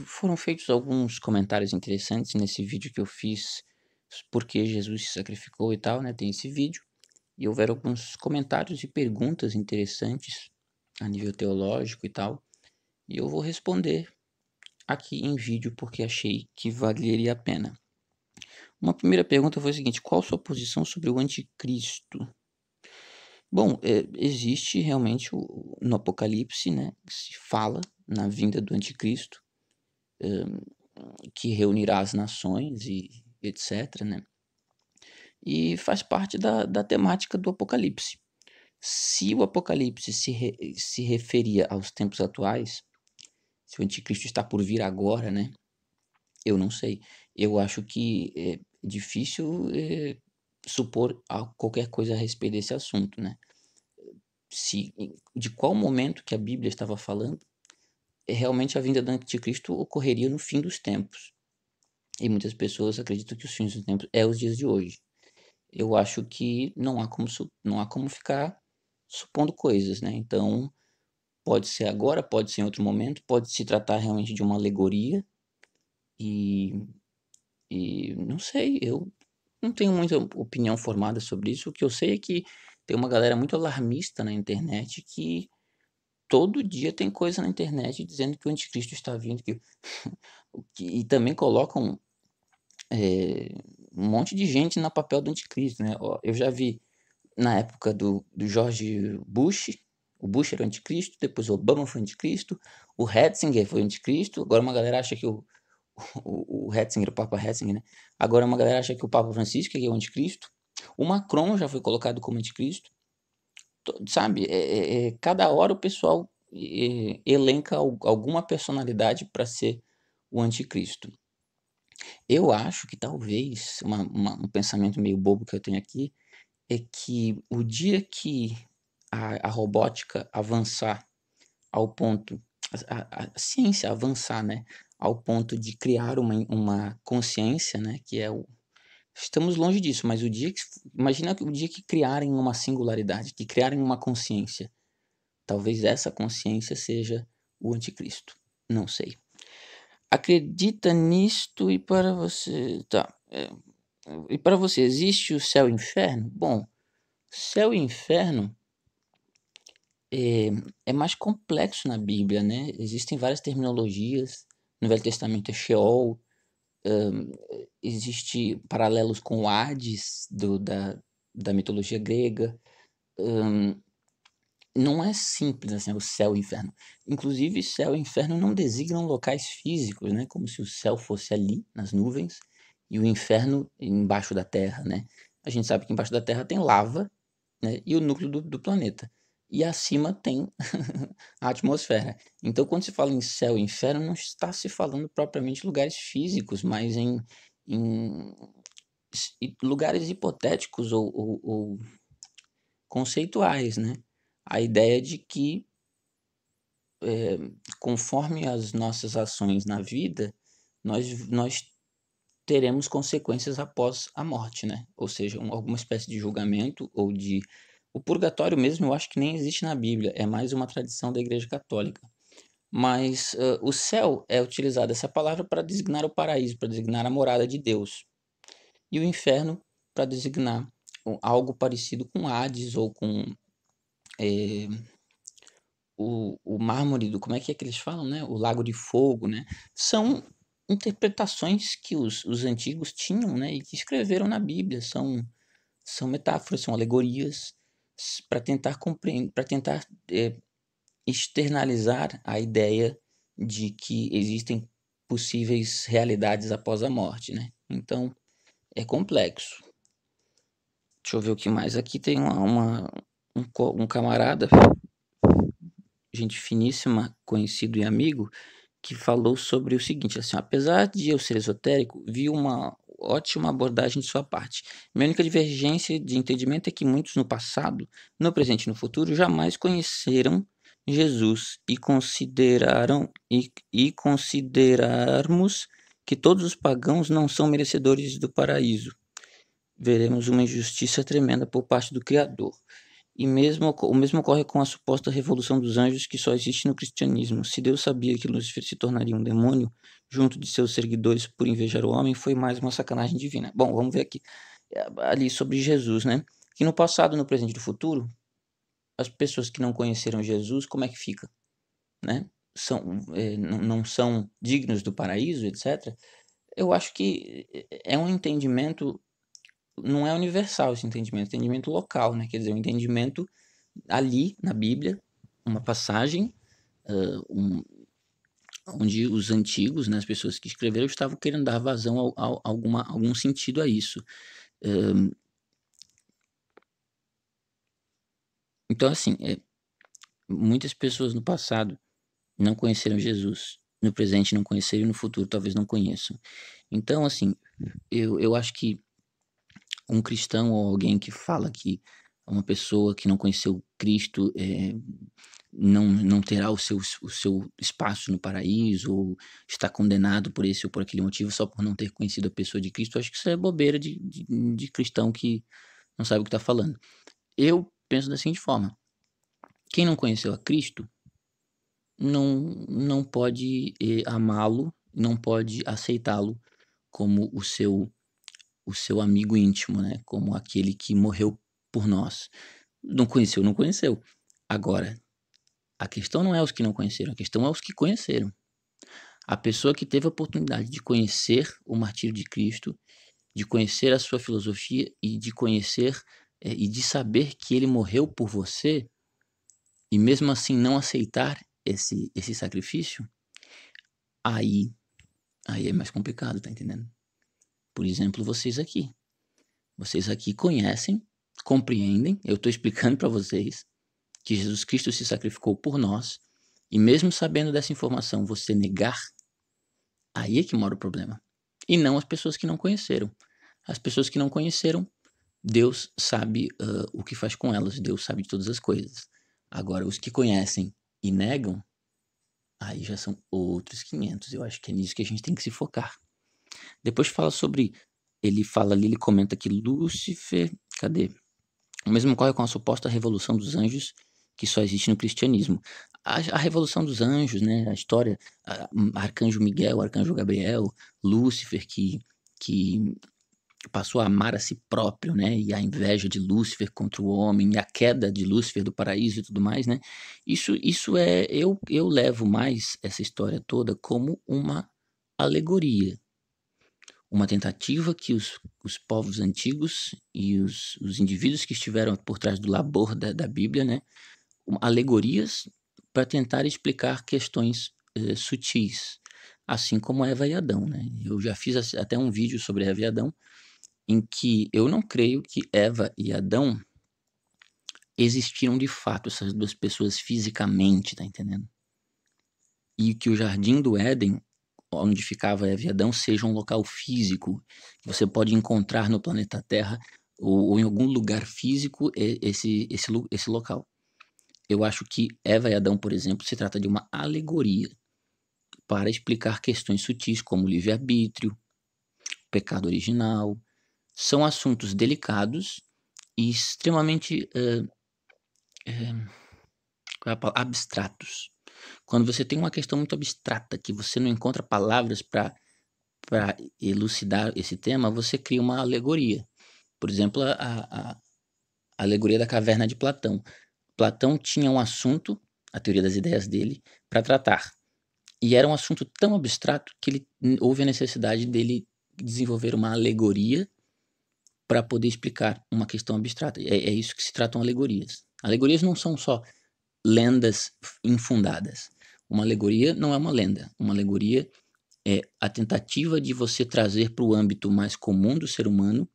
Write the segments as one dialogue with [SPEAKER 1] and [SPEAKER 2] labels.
[SPEAKER 1] foram feitos alguns comentários interessantes nesse vídeo que eu fiz, porque Jesus se sacrificou e tal, né? Tem esse vídeo. E houveram alguns comentários e perguntas interessantes a nível teológico e tal. E eu vou responder aqui em vídeo porque achei que valeria a pena. Uma primeira pergunta foi a seguinte: qual a sua posição sobre o anticristo? Bom, existe realmente no Apocalipse, né, se fala na vinda do anticristo, que reunirá as nações e etc, né? E faz parte da temática do Apocalipse. Se o Apocalipse se referia aos tempos atuais, se o anticristo está por vir agora, né? Eu não sei. Eu acho que é difícil supor qualquer coisa a respeito desse assunto, né? De qual momento que a Bíblia estava falando, realmente a vinda do anticristo ocorreria no fim dos tempos. E muitas pessoas acreditam que os fins dos tempos é os dias de hoje. Eu acho que não há como ficar supondo coisas, né? Então, pode ser agora, pode ser em outro momento, pode se tratar realmente de uma alegoria e, e não sei, eu não tenho muita opinião formada sobre isso. O que eu sei é que tem uma galera muito alarmista na internet que todo dia tem coisa na internet dizendo que o anticristo está vindo, e também colocam eh, um monte de gente na papel do anticristo, né? Ó, eu já vi na época do George Bush, o Bush era o anticristo, depois o Obama foi o anticristo, o Ratzinger foi o anticristo, agora uma galera acha que o Ratzinger, o Papa Ratzinger, né? Agora uma galera acha que o Papa Francisco é o anticristo, o Macron já foi colocado como anticristo, sabe? Cada hora o pessoal elenca alguma personalidade para ser o anticristo. Eu acho que talvez, um pensamento meio bobo que eu tenho aqui, é que o dia que a robótica avançar ao ponto, a ciência avançar, né, ao ponto de criar uma consciência, né, que é o... Estamos longe disso, mas imagina o dia que criarem uma singularidade, que criarem uma consciência. Talvez essa consciência seja o anticristo. Não sei. Acredita nisto e para você... Tá. E para você, existe o céu e o inferno? Bom, céu e inferno é, é mais complexo na Bíblia, né? Existem várias terminologias. No Velho Testamento é Sheol, hum, existe paralelos com o Hades da mitologia grega. Hum, não é simples assim, o céu e o inferno. Inclusive, céu e inferno não designam locais físicos, né? Como se o céu fosse ali, nas nuvens, e o inferno embaixo da terra, né? A gente sabe que embaixo da terra tem lava, né, e o núcleo do planeta. E acima tem a atmosfera. Então, quando se fala em céu e inferno, não está se falando propriamente de lugares físicos, mas em lugares hipotéticos ou conceituais, né? A ideia de que, conforme as nossas ações na vida, nós teremos consequências após a morte, né? Ou seja, alguma espécie de julgamento ou de... O purgatório mesmo eu acho que nem existe na Bíblia, é mais uma tradição da Igreja Católica. Mas o céu é utilizada essa palavra para designar o paraíso, para designar a morada de Deus. E o inferno para designar algo parecido com Hades ou com eh, o mármore do... Como é que eles falam, né? O lago de fogo, né? São interpretações que os antigos tinham, né? E que escreveram na Bíblia. São metáforas, são alegorias para tentar compreender, para tentar externalizar a ideia de que existem possíveis realidades após a morte, né? Então, é complexo. Deixa eu ver o que mais. Aqui tem um camarada, gente finíssima, conhecido e amigo, que falou sobre o seguinte, assim: apesar de eu ser esotérico, vi uma ótima abordagem de sua parte. Minha única divergência de entendimento é que muitos no passado, no presente e no futuro jamais conheceram Jesus e considerarmos que todos os pagãos não são merecedores do paraíso. Veremos uma injustiça tremenda por parte do Criador. O mesmo ocorre com a suposta revolução dos anjos que só existe no cristianismo. Se Deus sabia que Lúcifer se tornaria um demônio, junto de seus seguidores por invejar o homem foi mais uma sacanagem divina. Bom, vamos ver aqui ali sobre Jesus, né? Que no passado, no presente e no futuro, as pessoas que não conheceram Jesus, como é que fica, né? Não são dignos do paraíso, etc. Eu acho que é um entendimento, não é universal esse entendimento, é um entendimento local, né? Quer dizer, um entendimento ali na Bíblia, uma passagem, um, onde os antigos, né, as pessoas que escreveram, estavam querendo dar vazão algum sentido a isso. Então, assim, muitas pessoas no passado não conheceram Jesus, no presente não conheceram e no futuro talvez não conheçam. Então, assim, eu acho que um cristão ou alguém que fala que uma pessoa que não conheceu Cristo não terá o seu espaço no paraíso, ou está condenado por esse ou por aquele motivo só por não ter conhecido a pessoa de Cristo. Eu acho que isso é bobeira de cristão que não sabe o que está falando. Eu penso da seguinte forma: quem não conheceu a Cristo não pode amá-lo, não pode aceitá-lo como o seu amigo íntimo, né? Como aquele que morreu por nós. Não conheceu, não conheceu. Agora, a questão não é os que não conheceram, a questão é os que conheceram. A pessoa que teve a oportunidade de conhecer o martírio de Cristo, de conhecer a sua filosofia e de conhecer e de saber que ele morreu por você, e mesmo assim não aceitar esse sacrifício, aí, aí é mais complicado, tá entendendo? Por exemplo, vocês aqui. Vocês aqui conhecem, compreendem, eu estou explicando para vocês que Jesus Cristo se sacrificou por nós, e mesmo sabendo dessa informação, você negar, aí é que mora o problema. E não as pessoas que não conheceram. As pessoas que não conheceram, Deus sabe o que faz com elas, Deus sabe de todas as coisas. Agora, os que conhecem e negam, aí já são outros 500. Eu acho que é nisso que a gente tem que se focar. Depois fala sobre, ele fala ali, ele comenta que Lúcifer, cadê? O mesmo ocorre com a suposta revolução dos anjos que só existe no cristianismo. A revolução dos anjos, né, a história, Arcanjo Miguel, Arcanjo Gabriel, Lúcifer que passou a amar a si próprio, né, e a inveja de Lúcifer contra o homem, e a queda de Lúcifer do paraíso e tudo mais, né, isso eu levo mais essa história toda como uma alegoria, uma tentativa que os povos antigos e os indivíduos que estiveram por trás do labor da Bíblia, né, alegorias para tentar explicar questões sutis, assim como Eva e Adão, né. Eu já fiz até um vídeo sobre Eva e Adão, em que eu não creio que Eva e Adão existiram de fato, essas duas pessoas fisicamente, tá entendendo? E que o jardim do Éden, onde ficava Eva e Adão, seja um local físico que você pode encontrar no planeta Terra ou em algum lugar físico esse local. Eu acho que Eva e Adão, por exemplo, se trata de uma alegoria para explicar questões sutis como livre-arbítrio, pecado original. São assuntos delicados e extremamente qual é a abstratos. Quando você tem uma questão muito abstrata que você não encontra palavras para elucidar esse tema, você cria uma alegoria. Por exemplo, a alegoria da caverna de Platão. Platão tinha um assunto, a teoria das ideias dele, para tratar. E era um assunto tão abstrato que houve a necessidade dele desenvolver uma alegoria para poder explicar uma questão abstrata. É isso que se tratam alegorias. Alegorias não são só lendas infundadas. Uma alegoria não é uma lenda. Uma alegoria é a tentativa de você trazer para o âmbito mais comum do ser humano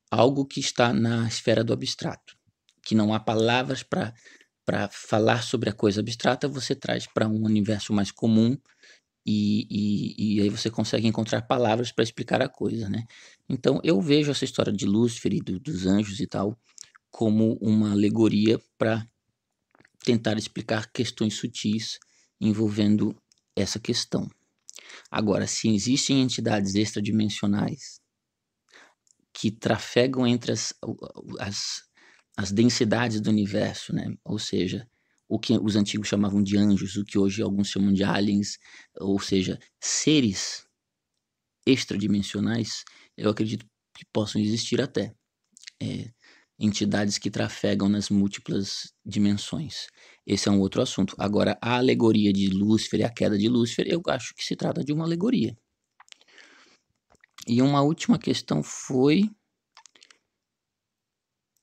[SPEAKER 1] algo que está na esfera do abstrato, que não há palavras para falar sobre a coisa abstrata, você traz para um universo mais comum e aí você consegue encontrar palavras para explicar a coisa, né? Então eu vejo essa história de Lúcifer e dos anjos e tal como uma alegoria para tentar explicar questões sutis envolvendo essa questão. Agora, se existem entidades extradimensionais que trafegam entre as densidades do universo, né? Ou seja, o que os antigos chamavam de anjos, o que hoje alguns chamam de aliens, ou seja, seres extradimensionais, eu acredito que possam existir até. Entidades que trafegam nas múltiplas dimensões. Esse é um outro assunto. Agora, a alegoria de Lúcifer e a queda de Lúcifer, eu acho que se trata de uma alegoria. E uma última questão foi...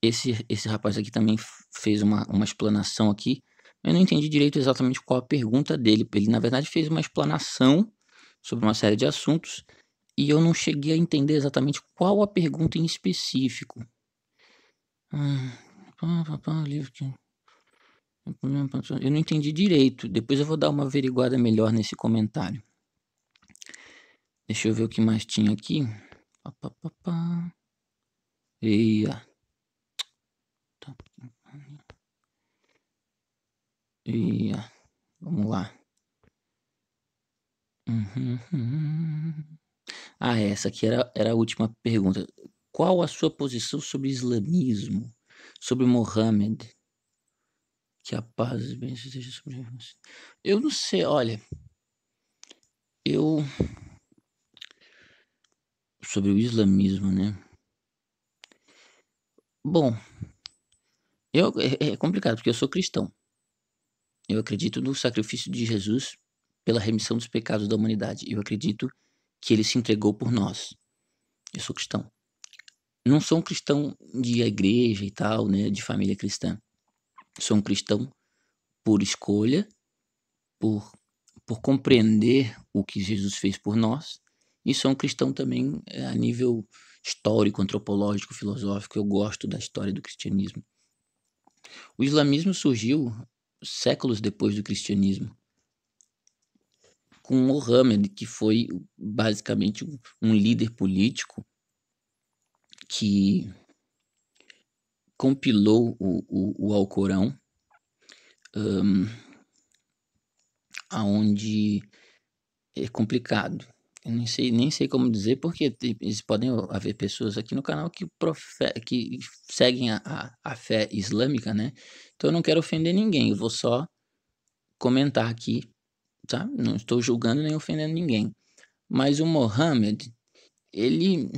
[SPEAKER 1] Esse rapaz aqui também fez uma explanação aqui. Eu não entendi direito exatamente qual a pergunta dele. Ele, na verdade, fez uma explanação sobre uma série de assuntos e eu não cheguei a entender exatamente qual a pergunta em específico. Eu não entendi direito. Depois eu vou dar uma averiguada melhor nesse comentário. Deixa eu ver o que mais tinha aqui. Eia. Eia. Vamos lá. Essa aqui era a última pergunta. Qual a sua posição sobre islamismo? Sobre Mohammed? Que a paz e bem esteja sobre você. Eu não sei, olha. Sobre o islamismo, né? Bom, é complicado, porque eu sou cristão. Eu acredito no sacrifício de Jesus pela remissão dos pecados da humanidade. Eu acredito que ele se entregou por nós. Eu sou cristão. Não sou um cristão de igreja e tal, né? De família cristã. Sou um cristão por escolha, por compreender o que Jesus fez por nós, e sou um cristão também a nível histórico, antropológico, filosófico. Eu gosto da história do cristianismo. O islamismo surgiu séculos depois do cristianismo, com Mohammed, que foi basicamente um líder político que compilou o Alcorão, aonde é complicado. Eu nem sei como dizer, porque podem haver pessoas aqui no canal que seguem a fé islâmica, né? Então eu não quero ofender ninguém, eu vou só comentar aqui, tá? Não estou julgando nem ofendendo ninguém. Mas o Mohammed, ele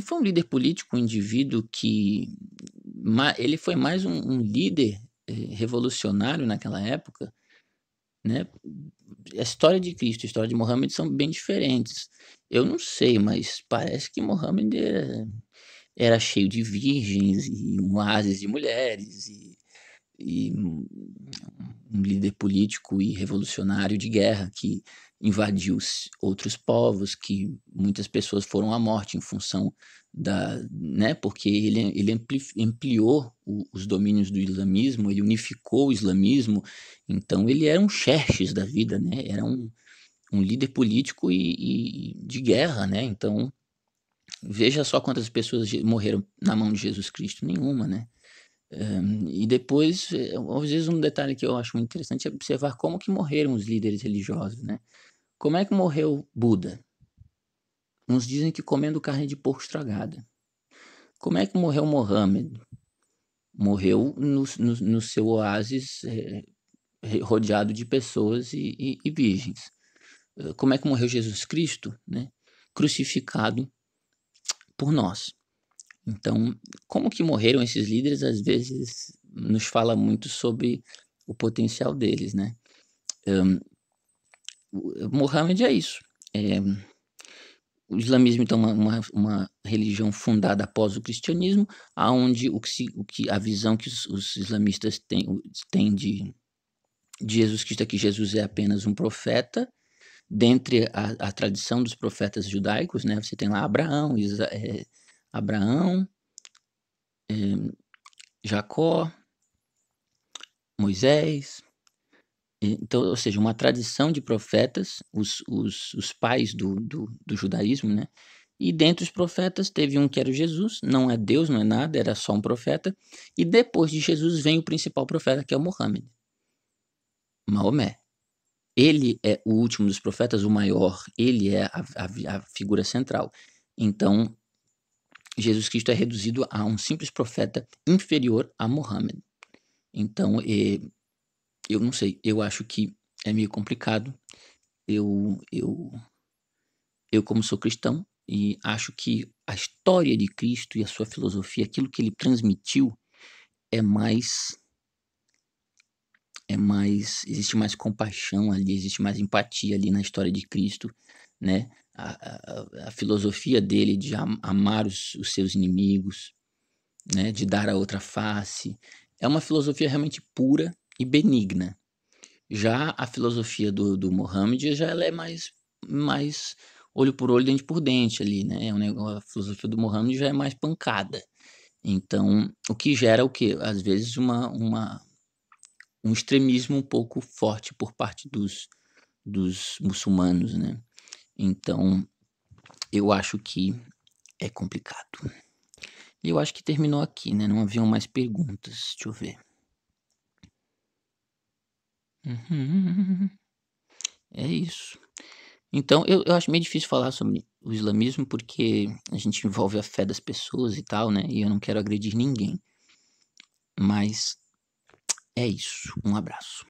[SPEAKER 1] foi um líder político, um indivíduo que... Ele foi mais um líder revolucionário naquela época, né? A história de Cristo e a história de Mohammed são bem diferentes. Eu não sei, mas parece que Mohammed era cheio de virgens e um oásis de mulheres e um líder político e revolucionário de guerra que invadiu outros povos, que muitas pessoas foram à morte em função né, porque ele ampliou os domínios do islamismo, ele unificou o islamismo. Então ele era um Xerxes da vida, né? Era um líder político e de guerra, né? Então veja só quantas pessoas morreram na mão de Jesus Cristo, nenhuma, né? E depois, às vezes um detalhe que eu acho muito interessante é observar como que morreram os líderes religiosos, né? Como é que morreu Buda? Uns dizem que comendo carne de porco estragada. Como é que morreu Mohammed? Morreu no seu oásis, rodeado de pessoas e virgens. Como é que morreu Jesus Cristo? Né? Crucificado por nós. Então, como que morreram esses líderes, às vezes nos fala muito sobre o potencial deles, né? Mohammed é isso. O islamismo, então, é uma religião fundada após o cristianismo, aonde a visão que os islamistas têm de Jesus Cristo é que Jesus é apenas um profeta, dentre a tradição dos profetas judaicos, né? Você tem lá Abraão, Jacó, Moisés. Então, ou seja, uma tradição de profetas, os pais do judaísmo, né? E dentre os profetas teve um que era Jesus, não é Deus, não é nada, era só um profeta. E depois de Jesus vem o principal profeta, que é o Mohammed, Maomé. Ele é o último dos profetas, o maior, ele é a figura central. Então, Jesus Cristo é reduzido a um simples profeta inferior a Mohammed. Então, eu não sei, eu acho que é meio complicado. Eu eu eu como sou cristão e acho que a história de Cristo e a sua filosofia, aquilo que ele transmitiu é mais existe mais compaixão ali, existe mais empatia ali na história de Cristo, né. A filosofia dele de amar os seus inimigos, né, de dar a outra face, é uma filosofia realmente pura e benigna. Já a filosofia do Mohammed já ela é mais olho por olho, dente por dente ali, né, a filosofia do Mohammed já é mais pancada. Então, o que gera o quê? Às vezes um extremismo um pouco forte por parte dos muçulmanos, né. Então, eu acho que é complicado. E eu acho que terminou aqui, né, não haviam mais perguntas, deixa eu ver. Uhum. É isso. Então eu acho meio difícil falar sobre o islamismo, porque a gente envolve a fé das pessoas e tal, né, e eu não quero agredir ninguém. Mas é isso, um abraço.